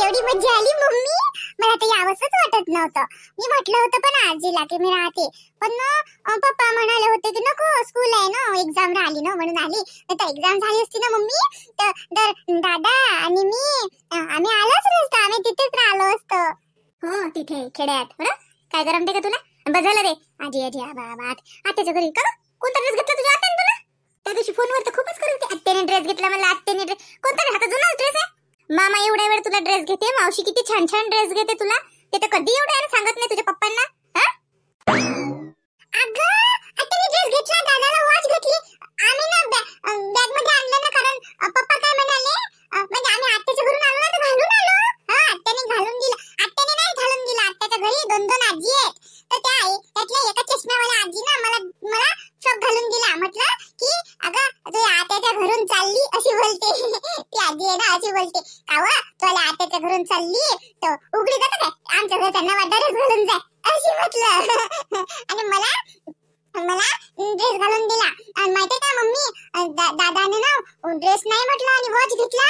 एवढी मज्जा आली मम्मी, मला तर यावंसच वाटत नव्हतं. मी म्हटलं होतं पण आजीला की मी राहते, पण पप्पा म्हणाले होते की नको स्कूल आहे ना, एक्झाम राहिली ना म्हणून आली. तर एक्झाम झाली असती ना मम्मी तर दादा आणि मी आम्ही आलोच नसतो, आम्ही तिथेच राहिलो असतो. हो तिथे खेड्यात. बरं काय गरमते का तुला? बस झालं रे. आजी आजी आबा आत्याच्या घरी का कोणता ड्रेस घेतला तुझ्या आत्याने तुला? त्या दिवशी फोनवर तर खूपच करत होती, आत्याने ड्रेस घेतला मला, आत्याने ड्रेस. कोणता रे? हातात जुना ड्रेस आहे. मामा एवढ्या वेळ तुला ड्रेस घेते, मावशी किती छान छान ड्रेस घेते तुला, ते तर कधी एवढ्या सांगत नाही तुझ्या पप्पांना. अगं आत्याने ड्रेस घेतला, दादाला वॉच घेतली, आम्ही ना बॅग मध्ये आणलं ना, कारण पप्पा काय म्हणाले, म्हणजे आम्ही आत्याच्या घरून आलो ना तर घालून आलो. आत्याने घालून दिलं, आत्याने नाही घालून दिलं. आत्याच्या घरी दोन दोन आजी आहेत, तर त्यातल्या एका चष्म्यावाल्या आजीनं मला फ्रॉक घालून दिला. म्हटलं की अगं तू आत्याच्या घरून चालली अशी बोलते. ती आजी आहे ना अशी बोलते, कावा तुला आत्याच्या घरून चालली तर उघडी जातं काय, आमच्या घरचा नवा ड्रेस घालून जाय अशी म्हटलं. आणि मला ड्रेस घालून दिला. आणि माहितीये का मम्मी, दादाने ना ड्रेस नाही म्हटलं आणि वॉच घेतला.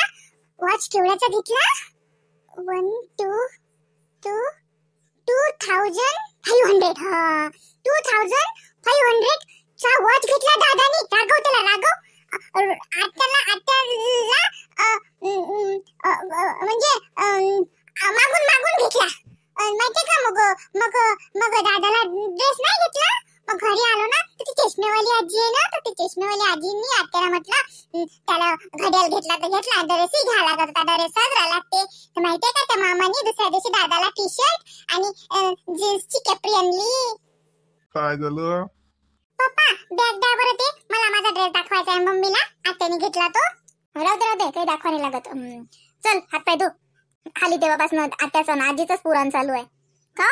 वॉच केवढ्याचा घेतला? 2500. हा 2500 चा वॉच घेतला दादानी. राघव त्याला राघव आत्याला म्हणजे मागून घेतला. माहितीये का मग दादाला ड्रेस नाही घेतला. मग घरी आलो ना तर ती चष्मेवाली आजी आहे ना, तर ती चष्मेवाली आजींनी आत्याला म्हटलं त्याला घड्याळ घेतला तर घेतला, ड्रेसही घ्यायला लागत होता, ड्रेसच लागते. तर माहितीये का त्या मामाने दुसऱ्या दिवशी दादाला टी शर्ट आणि जीन्सची कॅपरी आणली. काय झालं? पप्पा बॅग द्या बरं, ते मला माझा ड्रेस दाखवायचा आहे मम्मीला, आत्याने घेतला तो. राहू दे काही दाखवा नाही लागत. चल हात पाय धु. खाली तेव्हापासून आत्याचं आजीचंच पुराण चालू आहे. का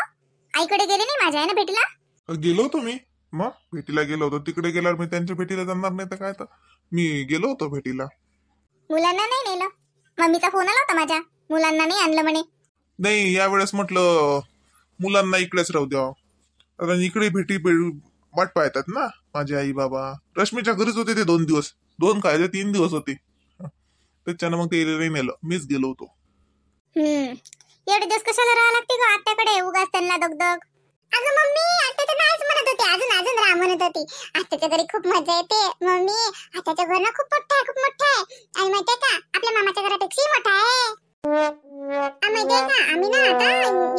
आईकडे गेले नाही माझ्या आहे ना भेटीला? गेलो होतो मी, मग भेटीला गेलो होतो. तिकडे गेल्यावर मी त्यांच्या भेटीला जाणार नाही तर काय, तर मी गेलो होतो भेटीला. मुलांना नाही नेलं? मम्मीचा फोन आला होता माझ्या, मुलांना नाही आणलं म्हणे. नाही यावेळेस म्हटलं मुलांना इकडेच राहू द्या, कारण इकडे भेटी वाट पाहतात ना माझे आई बाबा. रश्मीच्या घरीच होते ते 2 दिवस, 3 दिवस होते, त्याच्यानं मग ते नाही नेलं, मीच गेलो होतो. एवढे दिवस कशाला राहा लागते ग आत्याकडे, उगाच त्यांना दगदग. अगं मम्मी आत्या तर नाहीच म्हणत होती, अजून राहा म्हणत होती. आत्याच्या घरी खूप मजा येते मम्मी, आत्याच्या घर ना खूप मोठं आहे. आणि माहितीये का आपल्या मामाच्या घरापेक्षाही मोठा आहे. माहितीये का आम्ही ना आता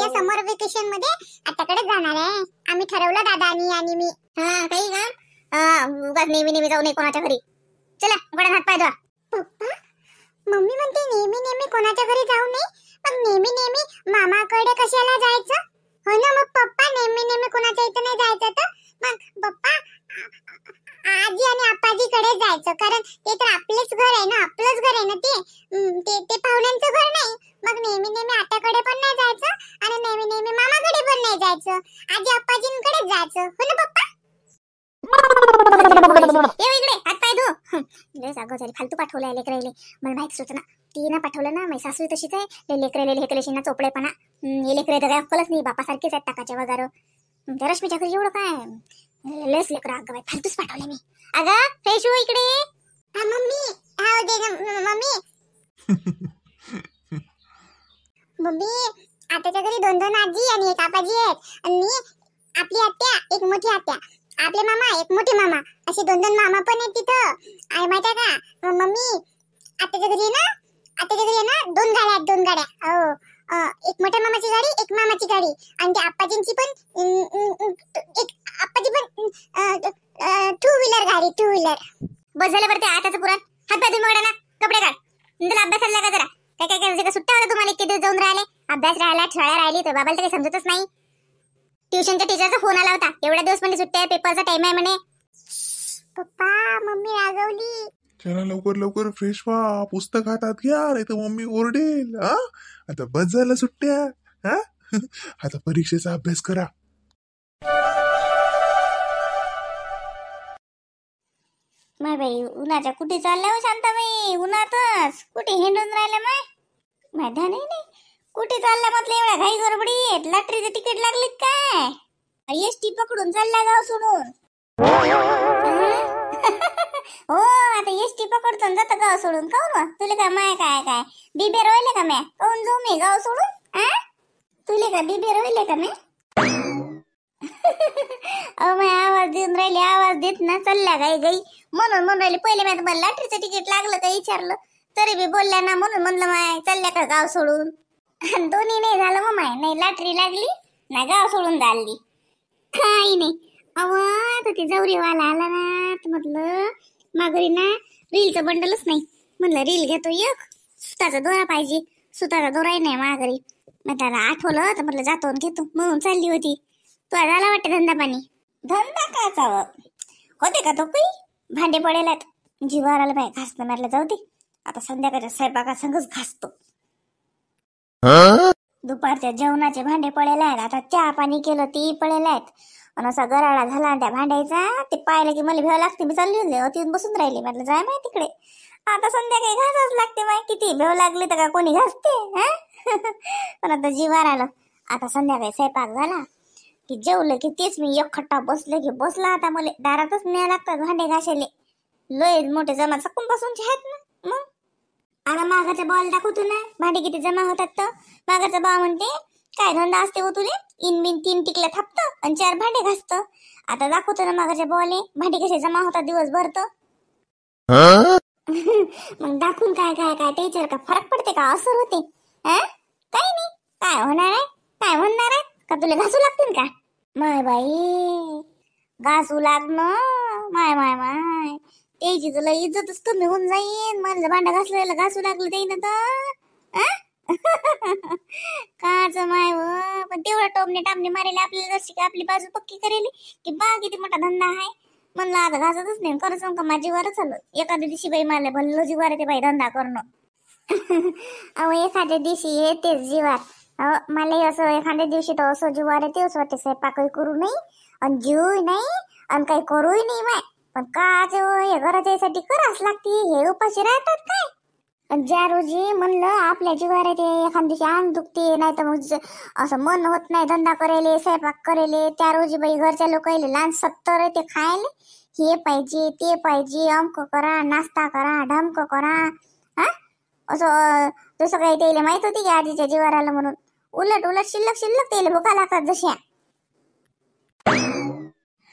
या समर वेकेशन मध्ये आत्याकडे जाणार आहे. आम्ही ठरवलं दादानी आणि मी. काही का उगाच नेहमी जाऊ नये कोणाच्या घरी. चला उघडा हात पाय धुवा. पप्पा मम्मी म्हणते नेहमी कोणाच्या घरी जाऊ नये, मग नेहमी मामाकडे कशाला जायचं? हो ना, मग पप्पा नेहमी कोणाच्या इथे नाही जायचं, तर मग पप्पा आजी आणि आप्पाजीकडे जायचं, कारण ते तर आपलेच घर आहे ना, आपलंच घर आहे ना ते पाहुण्यांचं घर नाही. मग नेहमी आत्याकडे पण नाही जायचं आणि नेहमी मामाकडे पण नाही जायचं, आजी आप्पाजींकडे जायचं. हो ना पप्पा? ये इकडे हात पाय धु. लय जागो झाली, फालतू पाठवलंय लेकरायले. मला माहित सुचना ती ना पाठवलं ना, माझी सासू तशीच आहे, लेकरायले हेकलेशीना चोपडेपणा. हे लेकरे तर काय अक्कलच नाही, बापासारखेच आहेत टाकाच्या वगार. त्या रश्मीच्या घरी एवढं काय लस लेकरं अगं बाई, फालतूच पाठवले मी. अगं फ्रेश हो इकडे. मम्मी हा दे ना मम्मी. मम्मी आत्याच्या घरी 2 आजी आणि 1 आपाजी आहेत, आणि आपली आत्या एक मोठी आत्या, आपले मामा एक मोठे मामा, असे 2 मामा पण आहेत तिथं. आणि माहिती का मम्मी आत्याच्या घरी ना 2 गाड्या आहेत, 2 गाड्या. हो एक मोठ्या मामाची गाडी, एक मामाची गाडी, आणि त्या आप्पाजींची पण एक आप्पाजी पण 2 व्हीलर गाडी, 2 व्हीलर. बस झालं बरं ते आताचं पुराण. हात पाय धुवून ना, कपडे काढ. तुला अभ्यास आला का जरा? काय सुट्ट्या होत्या तुम्हाला, इतके दिवस जाऊन राहिले, अभ्यास राहिला, शाळा राहिली, तर बाबाला तर काही समजतच नाही. ट्युशनच्या टीचरचा फोन आला होता, एवढ्या दिवस म्हणजे सुट्ट्या आहे, पेपरचा टाइम आहे म्हणे. Papa mummy रागवली. चला लवकर फ्रेश व्हा, पुस्तक हातात घ्या, नाही तर मम्मी ओरडेल. आता बस झालं सुट्ट्या. आता परीक्षेचा अभ्यास करा. माय बाई उन्हाच्या कुठे चालल्या हो शांताबाई, उन्हातच कुठे हिंडून राहिल्या माय ध्यान नाही. कुठे चालल्या म्हटलं एवढ्या घाई गडबडीत? लॉटरीचं तिकीट लागली काय? एसटी पकडून चालल्या गाव सोडून? हो आता एसटी पकडतो आणि जातं गाव सोडून. काऊन मग तुला काय माय काय काय बिबे रोयले का म्या? काऊन जाऊ मी गाव सोडून? तुले का बिबे रोयले का म्या? अहो माय आवाज देऊन राहिले, आवाज देत ना चालल्या गाई गाई म्हणून राहिले. पहिले मी तुम्हाला लॅटरीचं तिकीट लागलं का विचारलं तरी बी बोलल्या ना, म्हणून म्हणलं माय चालल्या का गाव सोडून. दोन्ही नाही झालं मग माय, नाही लॅटरी लागली ना गाव सोडून चालली. काही नाही. अहो ते जवरीवाला आला ना तर म्हटलं माघारी ना रीलचं बंडलच नाही. म्हणलं रील घेतो एक, सुताचा दोरा पाहिजे, सुताचा दोराही नाही माघारी. मग त्याला आठवलं तर म्हटलं जातो आणि घेतो म्हणून चालली होती. तुला झाला वाटतं धंदा पाणी? धंदा काय चाव होते का तो काही भांडे पडेल आहेत. जीवावर आलं बाई घासतं. म्हटलं जाऊ दे आता संध्याकाळच्या स्वयंपाका संगच घासतो. दुपारच्या जेवणाचे भांडे पडेल आहेत. आता चहा पाणी केलं ती पडेल आहेत. आणि असा गराळा झाला त्या भांड्याचा ते पाहिलं की मला भेव लागते. मी चालली होते अति बसून राहिली. म्हटलं जाय माय तिकडे. आता संध्याकाळी घासाच लागते माय. किती भेव लागली तर का कोणी घासते पण आता जीवार आलं. आता संध्याकाळी स्वयंपाक झाला की जेवलं की तेच मी एक खट्टा बसले की बसला. आता मला दारातच न्याय लागतात भांडे घासायले. लय मोठे जमा चकून पासूनचे आहेत ना. मग आता मागाचा बॉल दाखवतो ना भांडे किती जमा होतात. तर मागाचा बा म्हणते काय धंदा असते हो तुले? इन बिन 3 टिकल्या थापतं आणि 4 भांडे घासतं. आता दाखवतो ना मागाच्या बॉले भांडे कसे जमा होतात दिवसभर. तर मग दाखवून काय काय काय त्याच्यावर का फरक पडते का असर होते? काही नाही. काय होणार आहे? काय म्हणणार आहे का तुला घासू लागतील का? माय बाई घासू लागणं माय माय माय त्याची तुला इज्जतच कमी होऊन जाईन. मला भांडा घासलेला घासू लागलं ते ना तर काच माय व. पण तेवढं टोमणे टामणे मारेले आपल्याला जशी की आपली बाजू पक्की करेली की बा किती मोठा धंदा आहे. म्हणलं आता घासतच नाही. खरं सांग का माझी वारच आलं. एखाद्या दिवशी बाई मला भल्लो जीवार येते बाई धंदा करणं. अहो एखाद्या दिवशी येतेच जीवार. मला असं एखाद्या दिवशी तर असं जीवार येते असं वाटते स्वयंपाकही करू नाही आणि जीव नाही आणि काही करूही नाही माय. पण काच हे घराच्या यासाठी करावंच लागते. हे उपाशी राहतात काय? ज्या रोजी म्हणलं आपल्या जीवावर येते एखाद्या दिवशी अंग दुखते नाही तर मग असं मन होत नाही धंदा करेले स्वयंपाक करेले त्या रोजी बाई घरच्या लोक लहान 70 ते खायले हे पाहिजे ते पाहिजे अमक करा नाश्ता करा ढमक करा. असं तसं काही त्याला माहित होती की आजीच्या जीवावर आलं म्हणून. उलट उलट शिल्लक शिल्लक त्याला भुका लागतात जशा.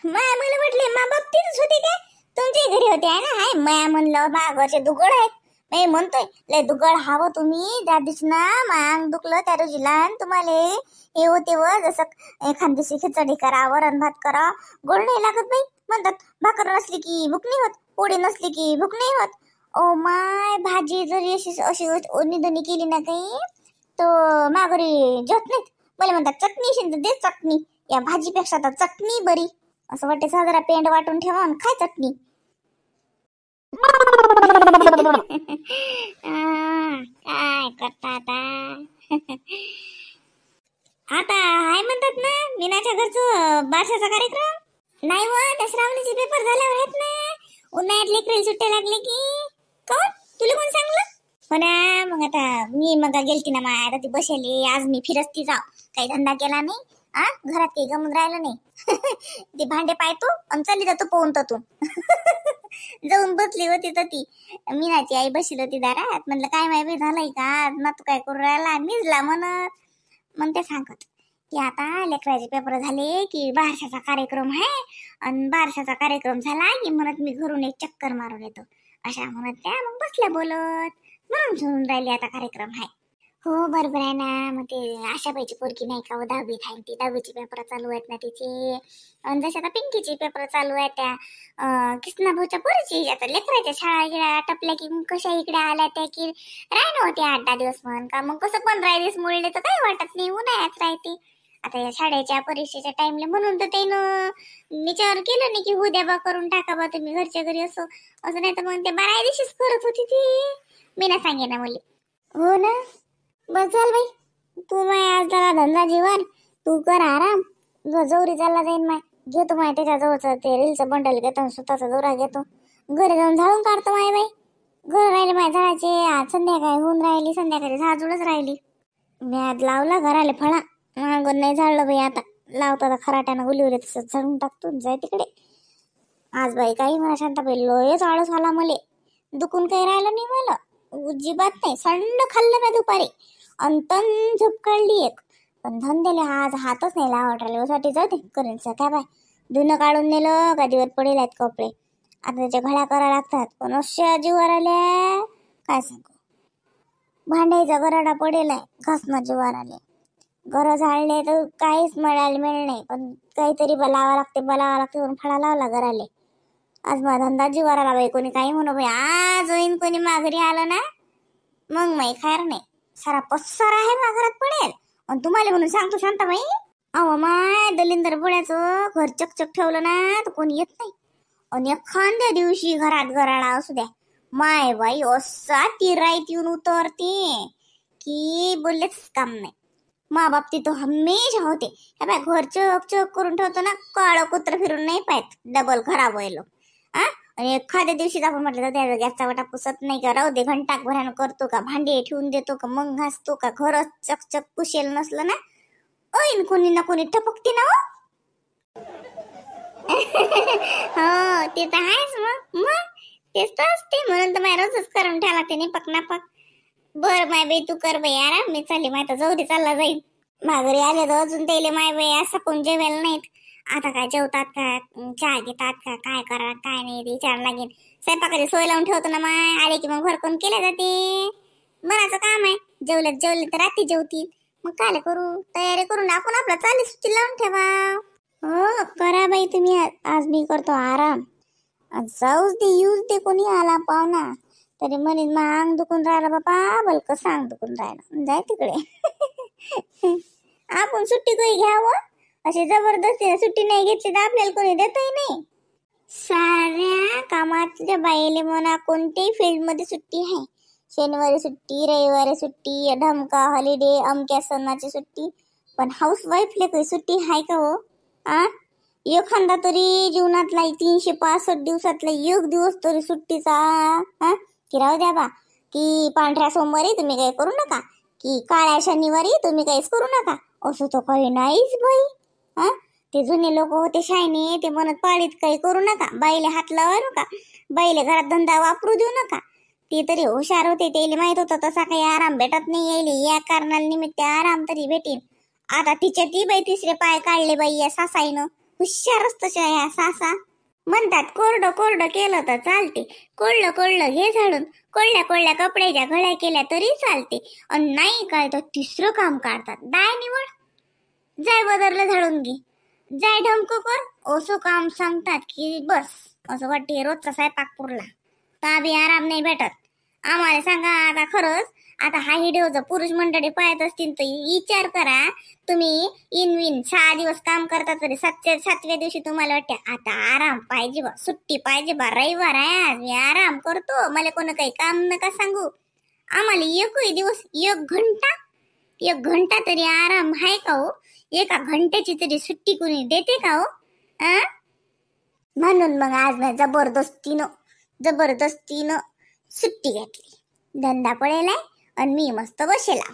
माया मला म्हटले मा बाबतीतच होती काय तुमच्या घरी होते आहे ना? हाय माया म्हणलं मा घरचे दुगड आहेत. मी म्हणतोय लय दुगड हवं तुम्ही. त्या दिवशी ना अंग दुखलं त्या रोजी लहान तुम्हाला हे होते व जसं एखाद दिवशी खिचडी करा वरण भात करा गोड नाही लागत बाई. म्हणतात भाकर नसली की भूक नाही होत, पोळी नसली की भूक नाही होत. ओ माय भाजी जरी अशी ओढणी केली ना काही तर माघारी जेवत नाहीत. मला म्हणतात चटणी शिंद दे चटणी. या भाजीपेक्षा तर चटणी बरी. असं वाटते जरा पेंड वाटून ठेवा आणि खाय चटणी. काय करता आता हाय म्हणतात ना मीनाच्या घरचं बारशाचा कार्यक्रम नाही व. त्या श्रावणीचे पेपर झाल्यावर आहेत ना उन्हाळ्यात लेकरेल सुट्ट्या लागले की. कोण तुला कोण सांगलं? हो ना. मग आता मी मग गेलती ना माय. आता ती बसेली आज मी फिरस्ती जाव काही धंदा केला नाही. घरात काही गमून राहिलं नाही. ते भांडे पाहतो आणि चालली जातो पोहून ततून. जाऊन बसली होती तर ती मीनाची आई बसली होती दारात. म्हणलं काय माहिती झालंय का ना तू काय करू राहिला निजला म्हणत. मग ते सांगत की आता लेकराचे पेपर झाले की बारशाचा कार्यक्रम आहे आणि बारशाचा कार्यक्रम झाला की म्हणत मी घरून एक चक्कर मारून येतो अशा म्हणत त्या मग बसल्या बोलत. म्हणून सुरून राहिली आता कार्यक्रम आहे. हो बरोबर आहे ना. मग ते आशाबाईची पोरगी नाही का 10वीत आहे ती 10वीचे पेपर चालू आहेत ना तिचे. आणि जसे आता पिंकीचे पेपर चालू आहेत त्या कृष्णाभाऊच्या पोरीची. आता लेकराच्या शाळा गिळा टपल्या की मग कशा इकडे आल्या त्या की राहणं होते 8-10 दिवस म्हण का मग कसं 15 दिवस मुळले तर काही वाटत नाही उन्हाळ्यात राहते. आता या शाळेच्या परीक्षेच्या टाइमला म्हणून तर त्यानं विचार केलं नाही की उद्या बा करून टाका बा तुम्ही घरच्या घरी असं नाही तर मग ते 12 दिवशीच करत होती ती. मी ना सांगे ना मुली. हो ना. बस चाल बाई तू माय आज जरा धंदा जीवन तू कर आराम. जवरी चालला जाईन माय. घेतो माय त्याच्या जवळचं ते रीलचं बंडल घेतो स्वतःचा दोरा घेतो घरी जाऊन झाडून काढतो माय बाई. घर राहिले माय झाडाचे. आज संध्याकाळी होऊन राहिली संध्याकाळी झाडूनच राहिली. मी आज लावला घराले फळा मागून नाही झाडलं बाई. आता लावतो आता खराट्यानं गुलीवले तसंच झाडून टाकतो जाय तिकडे. आज बाई काही म्हणा शांताबाई, लयच आळस आला मले. दुखून काही राहिलं नाही मला, अजिबात नाही. संड खाल्लं मी दुपारी आणि तन झोप काढली एक. पण धंद्याला आज हातच नाही लावत राहिल्यासाठी. जाऊ दे, करेन काय बाय. धुणं काढून नेलं गादीवर पडेल आहेत कपडे, आता त्याच्या घड्या करा लागतात. पण अशा जीवावर आल्या काय सांगू. भांड्याचा गराडा पडेल आहे, घासणं जीवावर आले. घर झाडले तर काहीच मिळायला मिळ नाही, पण काहीतरी लावा लागते म्हणून फळा लावला घराले. आज माझा धंदा जीवावर आला बाई. कोणी काही म्हणू बाई, आज होईन कोणी माघारी आलं ना मग माई खैर नाही. सारा पसार आहे घरात पडेल. आणि तुम्हाला म्हणून सांगतो शांताबाई, अहो माय दलिंदर बुड्याचं घर चकचक ठेवलं ना तर कोणी येत नाही. आणि एखाद्या दिवशी घरात गराडा असू द्या, माय बाई असा ती राईत येऊन उतरते की बोललेच काम नाही. मा बाप तिथं हमेशा होते. हे बाय घर चक चक करून ठेवतो ना, काळं कुत्र फिरून नाही पाहत, डबल खराब व्हायला. आणि एखाद्या दिवशी आपण म्हटलं तर त्या गॅसचा वाटा पुसत नाही का, राहू दे घंटाक भरानं करतो का, भांडे ठेवून देतो का, मग घासतो का, घर चकचक पुशेल नसलं ना ऐन कोणी ना कोणी टपकते ना. हो ते तर आहेच. मग तेच तर असते, म्हणून तर माझ्या रोजच करून ठेवा लागते नाही पक ना पक. बर माय बाई तू कर बाई आराम, मी चालली माय जाऊ दे चालला जाईल. माघारी आले तर अजून त्याले माय बाई असं कोण जेवायला नाहीत. आता काय जेवतात का, चहा घेतात का, काय करा काय नाही ते विचार लागेल. स्वयंपाकाची सोय लावून ठेवतो ना माय, आले की मग भरकून केले जाते. बराचं काम आहे. जेवले तर रात्री जेवतील. मग काय करू, तयारी करून आपण आपला चाली सुट्टी लावून ठेवा. हो करा बाई तुम्ही, आज मी करतो आराम. जाऊच दे येऊच दे कोणी आला पाहुणा तरी म्हणेन मग अंग दुखून राहिला बाबा, बलक सांग दुखून राहिला, जाय तिकडे. आपण सुट्टी काही घ्यावं, अशी जबरदस्ती सुट्टी नाही घेतली तर आपल्याला कोणी देतही नाही. साऱ्या कामातल्या बाईले म्हणा कोणत्याही फील्ड मध्ये सुट्टी आहे. शनिवारी सुट्टी, रविवारी सुट्टी, ढमका हॉलिडे, अमक्या सणाची सुट्टी. पण हाऊस वाईफले काही सुट्टी आहे का हो? एखादा तरी जीवनातला 365 दिवसातला एक दिवस तरी सुट्टीचा की राहू द्या बा. की पांढऱ्या सोमवारी तुम्ही काही करू नका, की काळ्या शनिवारी तुम्ही काहीच करू नका, असं तो काही नाहीच बाई. ते जुने लोक होते शायने, ते म्हणत पाळीत काही करू नका, बाईले हात लावा नका, बाईले घरात धंदा वापरू देऊ नका. ते तरी हुशार होते, त्याला माहित होतं तसा काही आराम भेटत नाही यायले, या कारणाला निमित्त आराम तरी भेटेल. आता तिच्या ती बाई तिसरे पाय काढले बाई या सासाईनं. हुशारच तशा या सासा. म्हणतात कोरडं केलं तर चालते, कोरडं घे झाडून, कोरड्या कपड्याच्या घड्या केल्या तरी चालते. आणि नाही काय तर तिसरं काम काढतात, दाय निवड, जाय बदरला झाडून घे, जाय ढमकं कर, असं काम सांगतात की बस असं वाटते रोजचा स्वयंपाक पुरला तर बी आराम नाही भेटत. आम्हाला सांगा आता खरंच, आता हा व्हिडिओ जर पुरुष मंडळी पाहत असतील तर विचार करा, तुम्ही इनविन 6 दिवस काम करता तरी 7व्या दिवशी तुम्हाला वाटते आता आराम पाहिजे बा, सुट्टी पाहिजे बा, रविवार आहे आज मी आराम करतो, मला कोण काही काम नका सांगू. आम्हाला एकही दिवस 1 घंटा तरी आराम आहे का हो? 1 घंट्याची तरी सुट्टी कोणी देते का हो? म्हणून मग आज मी जबरदस्तीनं सुट्टी घेतली. धंदा पडेल आहे आणि मी मस्त बसेला.